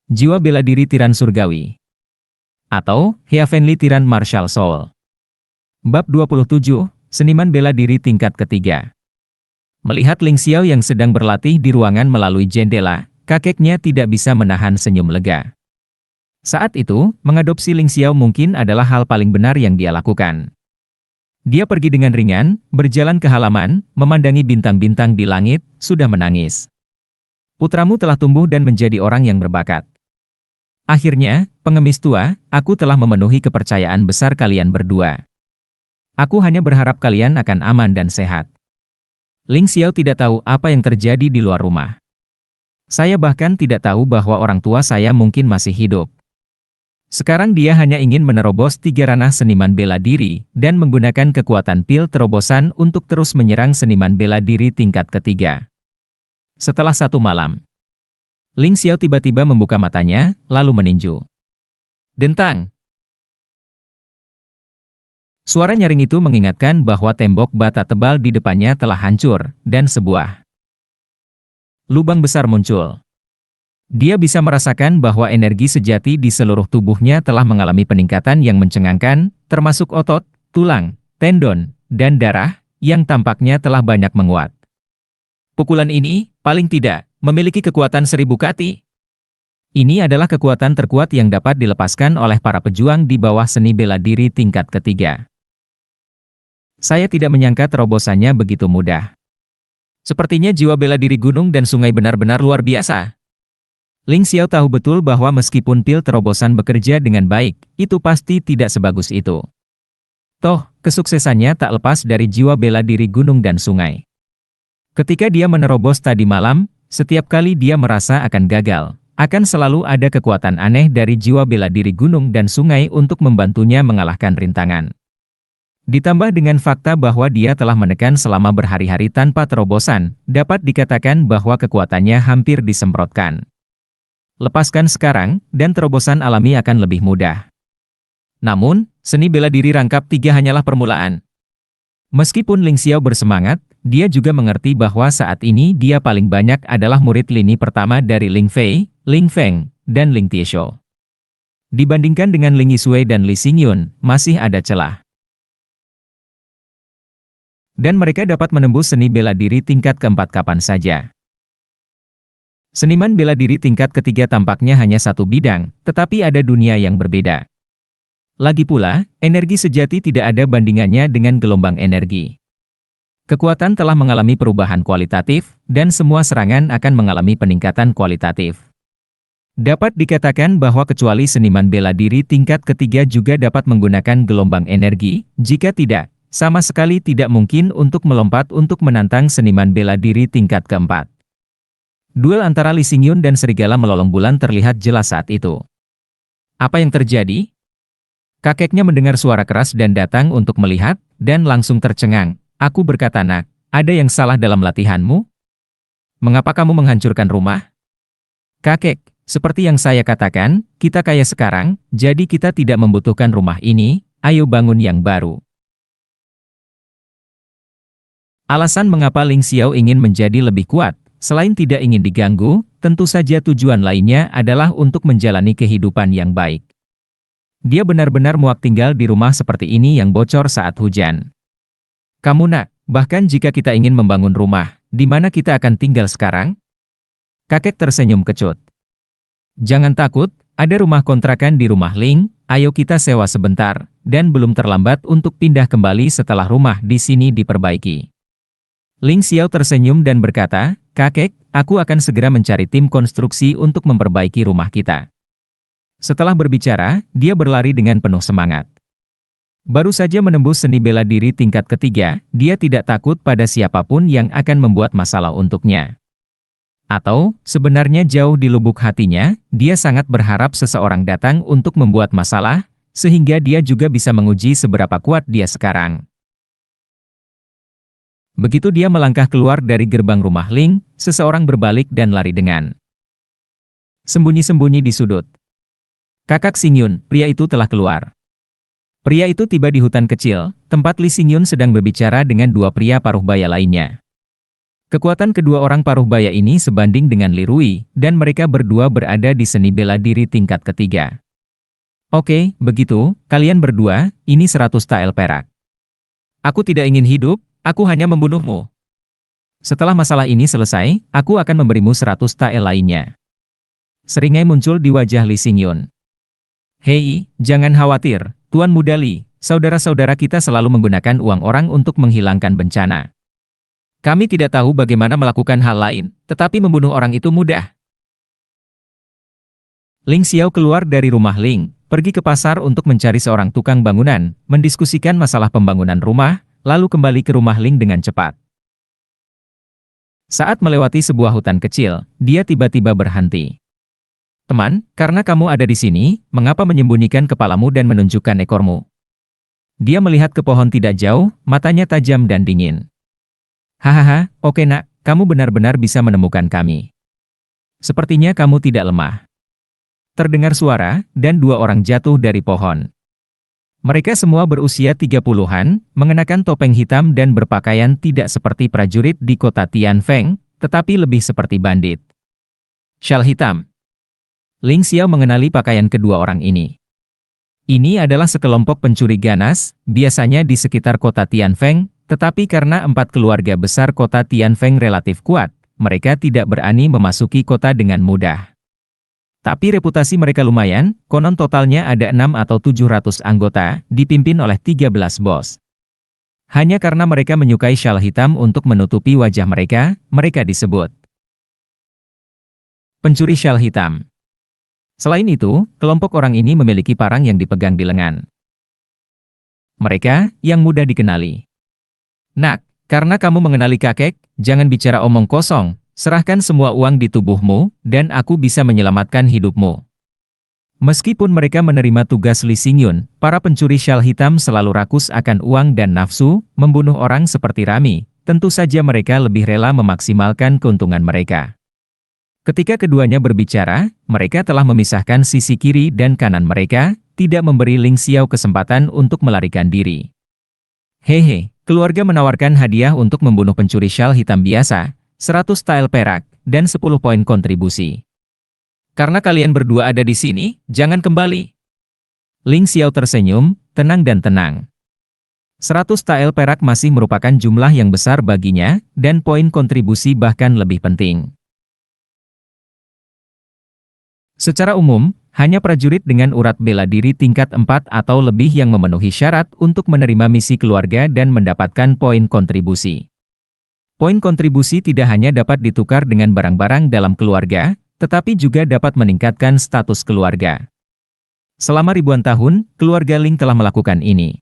Jiwa bela diri tiran surgawi. Atau, Heavenly Tiran Martial Soul. Bab 27, Seniman Bela Diri Tingkat Ketiga. Melihat Ling Xiao yang sedang berlatih di ruangan melalui jendela, kakeknya tidak bisa menahan senyum lega. Saat itu, mengadopsi Ling Xiao mungkin adalah hal paling benar yang dia lakukan. Dia pergi dengan ringan, berjalan ke halaman, memandangi bintang-bintang di langit, sudah menangis. Putramu telah tumbuh dan menjadi orang yang berbakat. Akhirnya, pengemis tua, aku telah memenuhi kepercayaan besar kalian berdua. Aku hanya berharap kalian akan aman dan sehat. Ling Xiao tidak tahu apa yang terjadi di luar rumah. Saya bahkan tidak tahu bahwa orang tua saya mungkin masih hidup. Sekarang dia hanya ingin menerobos 3 ranah seniman bela diri, dan menggunakan kekuatan pil terobosan untuk terus menyerang seniman bela diri tingkat ketiga. Setelah 1 malam, Ling Xiao tiba-tiba membuka matanya, lalu meninju. Dentang! Suara nyaring itu mengingatkan bahwa tembok bata tebal di depannya telah hancur, dan sebuah lubang besar muncul. Dia bisa merasakan bahwa energi sejati di seluruh tubuhnya telah mengalami peningkatan yang mencengangkan, termasuk otot, tulang, tendon, dan darah, yang tampaknya telah banyak menguat. Pukulan ini, paling tidak, memiliki kekuatan 1000 kati. Ini adalah kekuatan terkuat yang dapat dilepaskan oleh para pejuang di bawah seni bela diri tingkat ketiga. Saya tidak menyangka terobosannya begitu mudah. Sepertinya jiwa bela diri gunung dan sungai benar-benar luar biasa. Ling Xiao tahu betul bahwa meskipun pil terobosan bekerja dengan baik, itu pasti tidak sebagus itu. Toh, kesuksesannya tak lepas dari jiwa bela diri gunung dan sungai. Ketika dia menerobos tadi malam, setiap kali dia merasa akan gagal, akan selalu ada kekuatan aneh dari jiwa bela diri gunung dan sungai untuk membantunya mengalahkan rintangan. Ditambah dengan fakta bahwa dia telah menekan selama berhari-hari tanpa terobosan, dapat dikatakan bahwa kekuatannya hampir disemprotkan. Lepaskan sekarang, dan terobosan alami akan lebih mudah. Namun, seni bela diri rangkap 3 hanyalah permulaan. Meskipun Ling Xiao bersemangat, dia juga mengerti bahwa saat ini dia paling banyak adalah murid lini pertama dari Ling Fei, Ling Feng, dan Ling Tieshou. Dibandingkan dengan Ling Yisui dan Li Xingyun, masih ada celah. Dan mereka dapat menembus seni bela diri tingkat keempat kapan saja. Seniman bela diri tingkat ketiga tampaknya hanya satu bidang, tetapi ada dunia yang berbeda. Lagi pula, energi sejati tidak ada bandingannya dengan gelombang energi. Kekuatan telah mengalami perubahan kualitatif, dan semua serangan akan mengalami peningkatan kualitatif. Dapat dikatakan bahwa kecuali seniman bela diri tingkat ketiga juga dapat menggunakan gelombang energi, jika tidak, sama sekali tidak mungkin untuk melompat untuk menantang seniman bela diri tingkat keempat. Duel antara Li Xingyun dan serigala melolong bulan terlihat jelas saat itu. Apa yang terjadi? Kakeknya mendengar suara keras dan datang untuk melihat, dan langsung tercengang. Aku berkata, "Nak, ada yang salah dalam latihanmu? Mengapa kamu menghancurkan rumah?" Kakek, seperti yang saya katakan, kita kaya sekarang, jadi kita tidak membutuhkan rumah ini, ayo bangun yang baru. Alasan mengapa Ling Xiao ingin menjadi lebih kuat, selain tidak ingin diganggu, tentu saja tujuan lainnya adalah untuk menjalani kehidupan yang baik. Dia benar-benar muak tinggal di rumah seperti ini yang bocor saat hujan. Kamu nak, bahkan jika kita ingin membangun rumah, di mana kita akan tinggal sekarang? Kakek tersenyum kecut. Jangan takut, ada rumah kontrakan di rumah Ling, ayo kita sewa sebentar, dan belum terlambat untuk pindah kembali setelah rumah di sini diperbaiki. Ling Xiao tersenyum dan berkata, "Kakek, aku akan segera mencari tim konstruksi untuk memperbaiki rumah kita." Setelah berbicara, dia berlari dengan penuh semangat. Baru saja menembus seni bela diri tingkat ketiga, dia tidak takut pada siapapun yang akan membuat masalah untuknya. Atau, sebenarnya jauh di lubuk hatinya, dia sangat berharap seseorang datang untuk membuat masalah, sehingga dia juga bisa menguji seberapa kuat dia sekarang. Begitu dia melangkah keluar dari gerbang rumah Ling, seseorang berbalik dan lari dengan sembunyi-sembunyi di sudut. Kakak Xingyun, pria itu telah keluar. Pria itu tiba di hutan kecil, tempat Li Xingyun sedang berbicara dengan 2 pria paruh baya lainnya. Kekuatan kedua orang paruh baya ini sebanding dengan Li Rui, dan mereka berdua berada di seni bela diri tingkat ketiga. Oke, begitu, kalian berdua, ini 100 tael perak. Aku tidak ingin hidup, aku hanya membunuhmu. Setelah masalah ini selesai, aku akan memberimu 100 tael lainnya. Seringai muncul di wajah Li Xingyun. Hei, jangan khawatir, Tuan Muda Li, saudara-saudara kita selalu menggunakan uang orang untuk menghilangkan bencana. Kami tidak tahu bagaimana melakukan hal lain, tetapi membunuh orang itu mudah. Ling Xiao keluar dari rumah Ling, pergi ke pasar untuk mencari seorang tukang bangunan, mendiskusikan masalah pembangunan rumah, lalu kembali ke rumah Ling dengan cepat. Saat melewati sebuah hutan kecil, dia tiba-tiba berhenti. Teman, karena kamu ada di sini, mengapa menyembunyikan kepalamu dan menunjukkan ekormu? Dia melihat ke pohon tidak jauh, matanya tajam dan dingin. Hahaha, oke nak, kamu benar-benar bisa menemukan kami. Sepertinya kamu tidak lemah. Terdengar suara, dan dua orang jatuh dari pohon. Mereka semua berusia 30-an, mengenakan topeng hitam dan berpakaian tidak seperti prajurit di kota Tianfeng, tetapi lebih seperti bandit. Syal hitam. Ling Xiao mengenali pakaian kedua orang ini. Ini adalah sekelompok pencuri ganas, biasanya di sekitar kota Tianfeng, tetapi karena 4 keluarga besar kota Tianfeng relatif kuat, mereka tidak berani memasuki kota dengan mudah. Tapi reputasi mereka lumayan, konon totalnya ada 6 atau 700 anggota, dipimpin oleh 13 bos. Hanya karena mereka menyukai syal hitam untuk menutupi wajah mereka, mereka disebut pencuri syal hitam. Selain itu, kelompok orang ini memiliki parang yang dipegang di lengan. Mereka, yang mudah dikenali. Nak, karena kamu mengenali kakek, jangan bicara omong kosong, serahkan semua uang di tubuhmu, dan aku bisa menyelamatkan hidupmu. Meskipun mereka menerima tugas Li Xingyun, para pencuri syal hitam selalu rakus akan uang dan nafsu, membunuh orang seperti Rami, tentu saja mereka lebih rela memaksimalkan keuntungan mereka. Ketika keduanya berbicara, mereka telah memisahkan sisi kiri dan kanan mereka, tidak memberi Ling Xiao kesempatan untuk melarikan diri. Hehe, keluarga menawarkan hadiah untuk membunuh pencuri syal hitam biasa, 100 tael perak, dan 10 poin kontribusi. Karena kalian berdua ada di sini, jangan kembali. Ling Xiao tersenyum, tenang dan tenang. 100 tael perak masih merupakan jumlah yang besar baginya, dan poin kontribusi bahkan lebih penting. Secara umum, hanya prajurit dengan urat bela diri tingkat 4 atau lebih yang memenuhi syarat untuk menerima misi keluarga dan mendapatkan poin kontribusi. Poin kontribusi tidak hanya dapat ditukar dengan barang-barang dalam keluarga, tetapi juga dapat meningkatkan status keluarga. Selama ribuan tahun, keluarga Ling telah melakukan ini.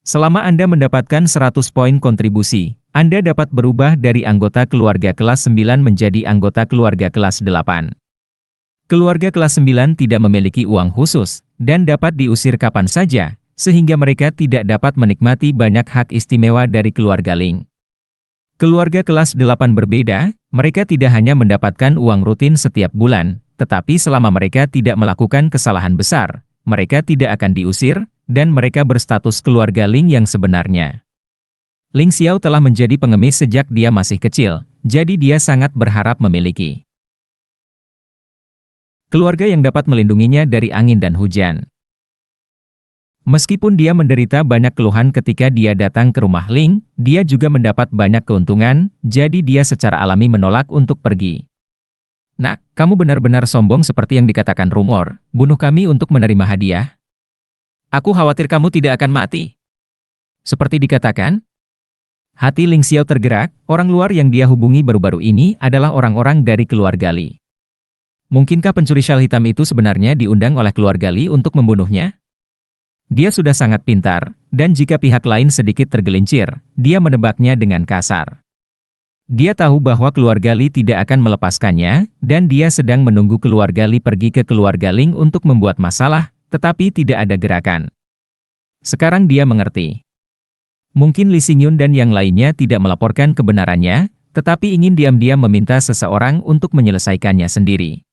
Selama Anda mendapatkan 100 poin kontribusi, Anda dapat berubah dari anggota keluarga kelas 9 menjadi anggota keluarga kelas 8. Keluarga kelas 9 tidak memiliki uang khusus, dan dapat diusir kapan saja, sehingga mereka tidak dapat menikmati banyak hak istimewa dari keluarga Ling. Keluarga kelas 8 berbeda, mereka tidak hanya mendapatkan uang rutin setiap bulan, tetapi selama mereka tidak melakukan kesalahan besar, mereka tidak akan diusir, dan mereka berstatus keluarga Ling yang sebenarnya. Ling Xiao telah menjadi pengemis sejak dia masih kecil, jadi dia sangat berharap memiliki keluarga yang dapat melindunginya dari angin dan hujan. Meskipun dia menderita banyak keluhan ketika dia datang ke rumah Ling, dia juga mendapat banyak keuntungan, jadi dia secara alami menolak untuk pergi. Nak, kamu benar-benar sombong seperti yang dikatakan rumor, bunuh kami untuk menerima hadiah. Aku khawatir kamu tidak akan mati. Seperti dikatakan, hati Ling Xiao tergerak, orang luar yang dia hubungi baru-baru ini adalah orang-orang dari keluarga Li. Mungkinkah pencuri syal hitam itu sebenarnya diundang oleh keluarga Li untuk membunuhnya? Dia sudah sangat pintar, dan jika pihak lain sedikit tergelincir, dia menebaknya dengan kasar. Dia tahu bahwa keluarga Li tidak akan melepaskannya, dan dia sedang menunggu keluarga Li pergi ke keluarga Ling untuk membuat masalah, tetapi tidak ada gerakan. Sekarang dia mengerti. Mungkin Li Xingyun dan yang lainnya tidak melaporkan kebenarannya, tetapi ingin diam-diam meminta seseorang untuk menyelesaikannya sendiri.